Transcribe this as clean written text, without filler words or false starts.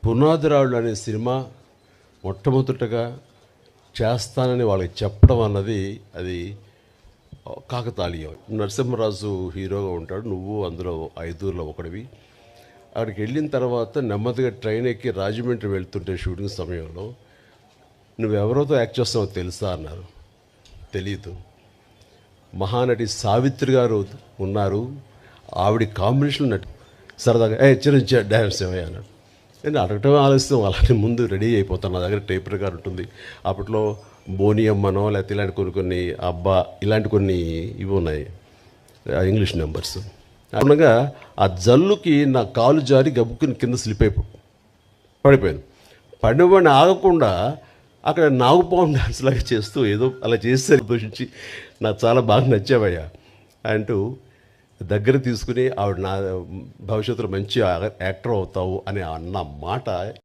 పునాదిరాళ్ళు అనే సినిమా మొట్టమొదటగా చేస్తానని వాళ్ళకి చెప్పడం అన్నది అది కాకతాళీయం. నరసింహరాజు హీరోగా ఉంటాడు, నువ్వు అందులో ఐదుగురిలో ఒకడివి. అక్కడికి వెళ్ళిన తర్వాత నెమ్మదిగా ట్రైన్ ఎక్కి రాజమండ్రి వెళ్తుంటే షూటింగ్ సమయంలో నువ్వెవరితో యాక్ట్ చేస్తున్నావో తెలుసా అన్నారు. తెలీదు. మహానటి సావిత్రి గారు ఉన్నారు, ఆవిడ కాంబినేషన్ నటి సరదాగా చిరంజీవి డ్యాన్స్ ఏమయ్యా అన్నాడు. నేను అడగటం ఆలస్యం, అలాంటి ముందు రెడీ అయిపోతాను. నా దగ్గర టేప్ రికార్డ్ ఉంటుంది. అప్పట్లో బోనియమ్మనో లేకపోతే ఇలాంటి కొన్ని అబ్బా ఇలాంటి కొన్ని ఇవి ఉన్నాయి, ఇంగ్లీష్ నెంబర్స్. అనగా ఆ జల్లుకి నా కాలు జారి గబుక్కుని కింద స్లిప్ పడిపోయాను. పడినవాడిని ఆగకుండా అక్కడ నాగుపాము డాన్స్ లాగా చేస్తూ ఏదో అలా చేస్తే దూషించి నాకు చాలా బాగా నచ్చావయ్యా అంటూ దగ్గర తీసుకుని ఆవిడ నా భవిష్యత్తులో మంచి యాక్టర్ అవుతావు అని అన్న మాట